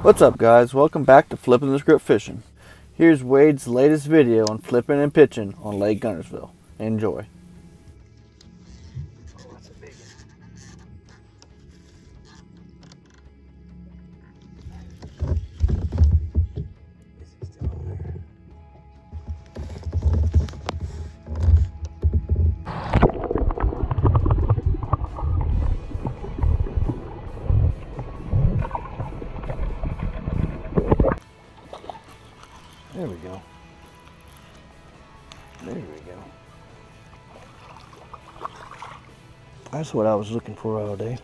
What's up, guys? Welcome back to Flippin' the Script Fishing. Here's Wade's latest video on flipping and pitching on Lake Guntersville. Enjoy. There we go. There we go. That's what I was looking for all day.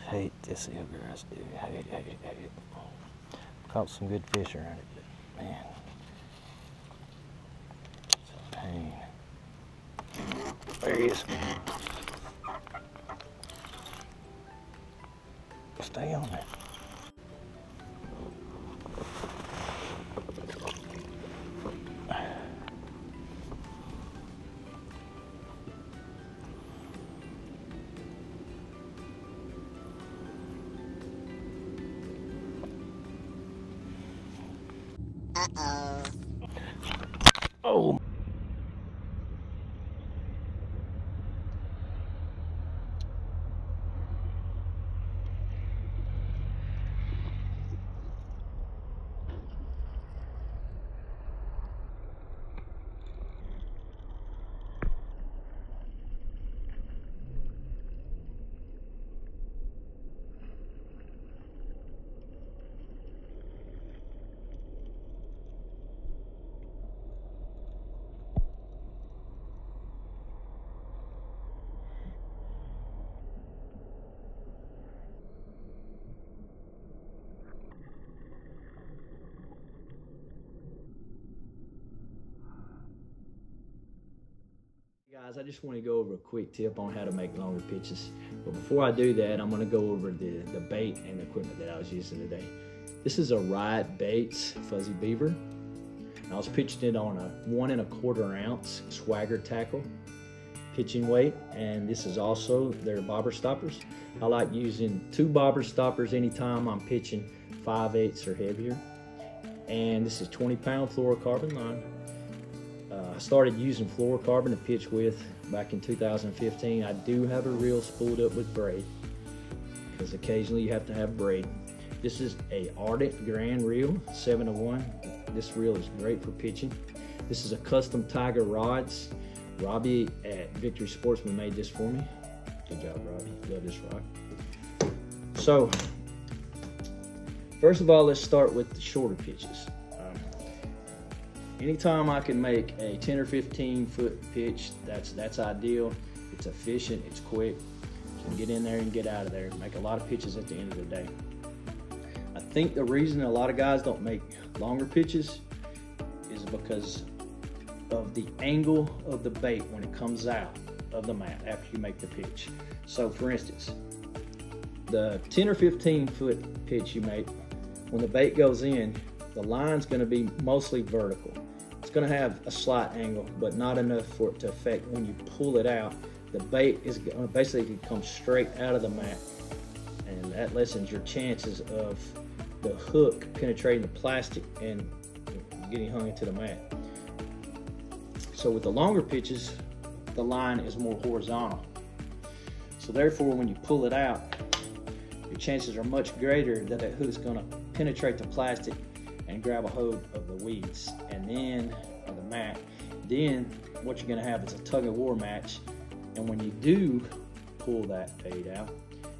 Hate this eelgrass, dude. Hate it. Caught some good fish around it, but man, it's a pain. There he is. Stay on there. Oh. Guys, I just want to go over a quick tip on how to make longer pitches. But before I do that, I'm going to go over the bait and equipment that I was using today. This is a Riot Baits Fuzzy Beaver. I was pitching it on a 1 1/4 ounce swagger tackle pitching weight, and this is also their bobber stoppers. I like using 2 bobber stoppers anytime I'm pitching 5/8 or heavier. And this is 20-pound fluorocarbon line. I started using fluorocarbon to pitch with back in 2015. I do have a reel spooled up with braid, because occasionally you have to have braid. This is a Ardent Grand Reel, 7-to-1. This reel is great for pitching. This is a custom Tiger rods. Robbie at Victory Sportsman made this for me. Good job, Robbie. Love this rod. So, first of all, let's start with the shorter pitches. Anytime I can make a 10 or 15 foot pitch, that's ideal. It's efficient, it's quick. You can get in there and get out of there. Make a lot of pitches at the end of the day. I think the reason a lot of guys don't make longer pitches is because of the angle of the bait when it comes out of the mat after you make the pitch. So for instance, the 10 or 15 foot pitch you make, when the bait goes in, the line's going to be mostly vertical. It's going to have a slight angle, but not enough for it to affect when you pull it out. The bait is going to basically come straight out of the mat, and that lessens your chances of the hook penetrating the plastic and getting hung into the mat. So with the longer pitches, the line is more horizontal. So therefore, when you pull it out, your chances are much greater that that hook's going to penetrate the plastic and grab a hold of the weeds and then of the mat. Then what you're going to have is a tug-of-war match, and when you do pull that bait out,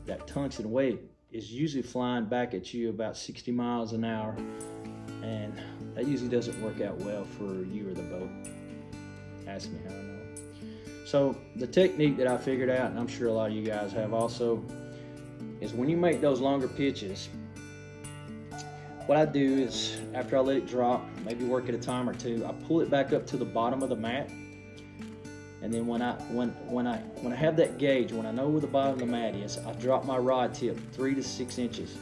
that tungsten weight is usually flying back at you about 60 miles an hour, and that usually doesn't work out well for you or the boat. Ask me how I know. So the technique that I figured out, and I'm sure a lot of you guys have also, is when you make those longer pitches, what I do is after I let it drop, maybe work at a time or two, I pull it back up to the bottom of the mat. And then when I have that gauge, when I know where the bottom of the mat is, I drop my rod tip 3 to 6 inches,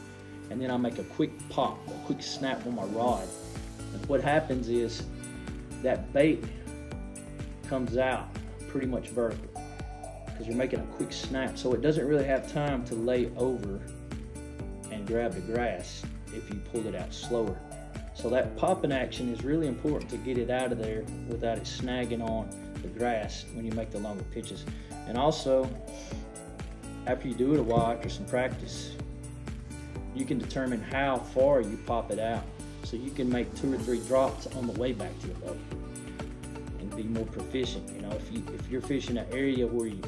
and then I make a quick pop, a quick snap on my rod. And what happens is that bait comes out pretty much vertical because you're making a quick snap, so it doesn't really have time to lay over and grab the grass if you pull it out slower. So that popping action is really important to get it out of there without it snagging on the grass when you make the longer pitches. And also, after you do it a while, after some practice, you can determine how far you pop it out. So you can make 2 or 3 drops on the way back to your boat and be more proficient. You know, if you're fishing an area where you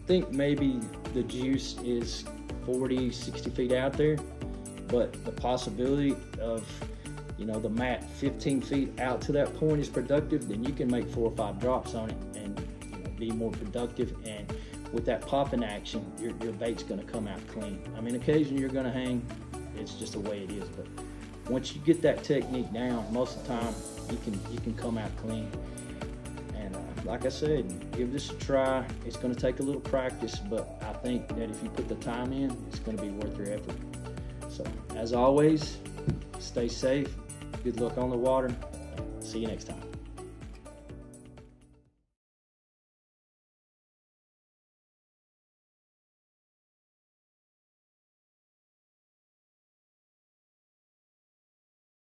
think maybe the juice is 40, 60 feet out there, but the possibility of, you know, the mat 15 feet out to that point is productive, then you can make 4 or 5 drops on it and, you know, be more productive. And with that popping action, your bait's going to come out clean. I mean, occasionally you're going to hang. It's just the way it is. But once you get that technique down, most of the time you can come out clean. And like I said, give this a try. It's going to take a little practice, but I think that if you put the time in, it's going to be worth your effort. So, as always, stay safe. Good luck on the water. See you next time.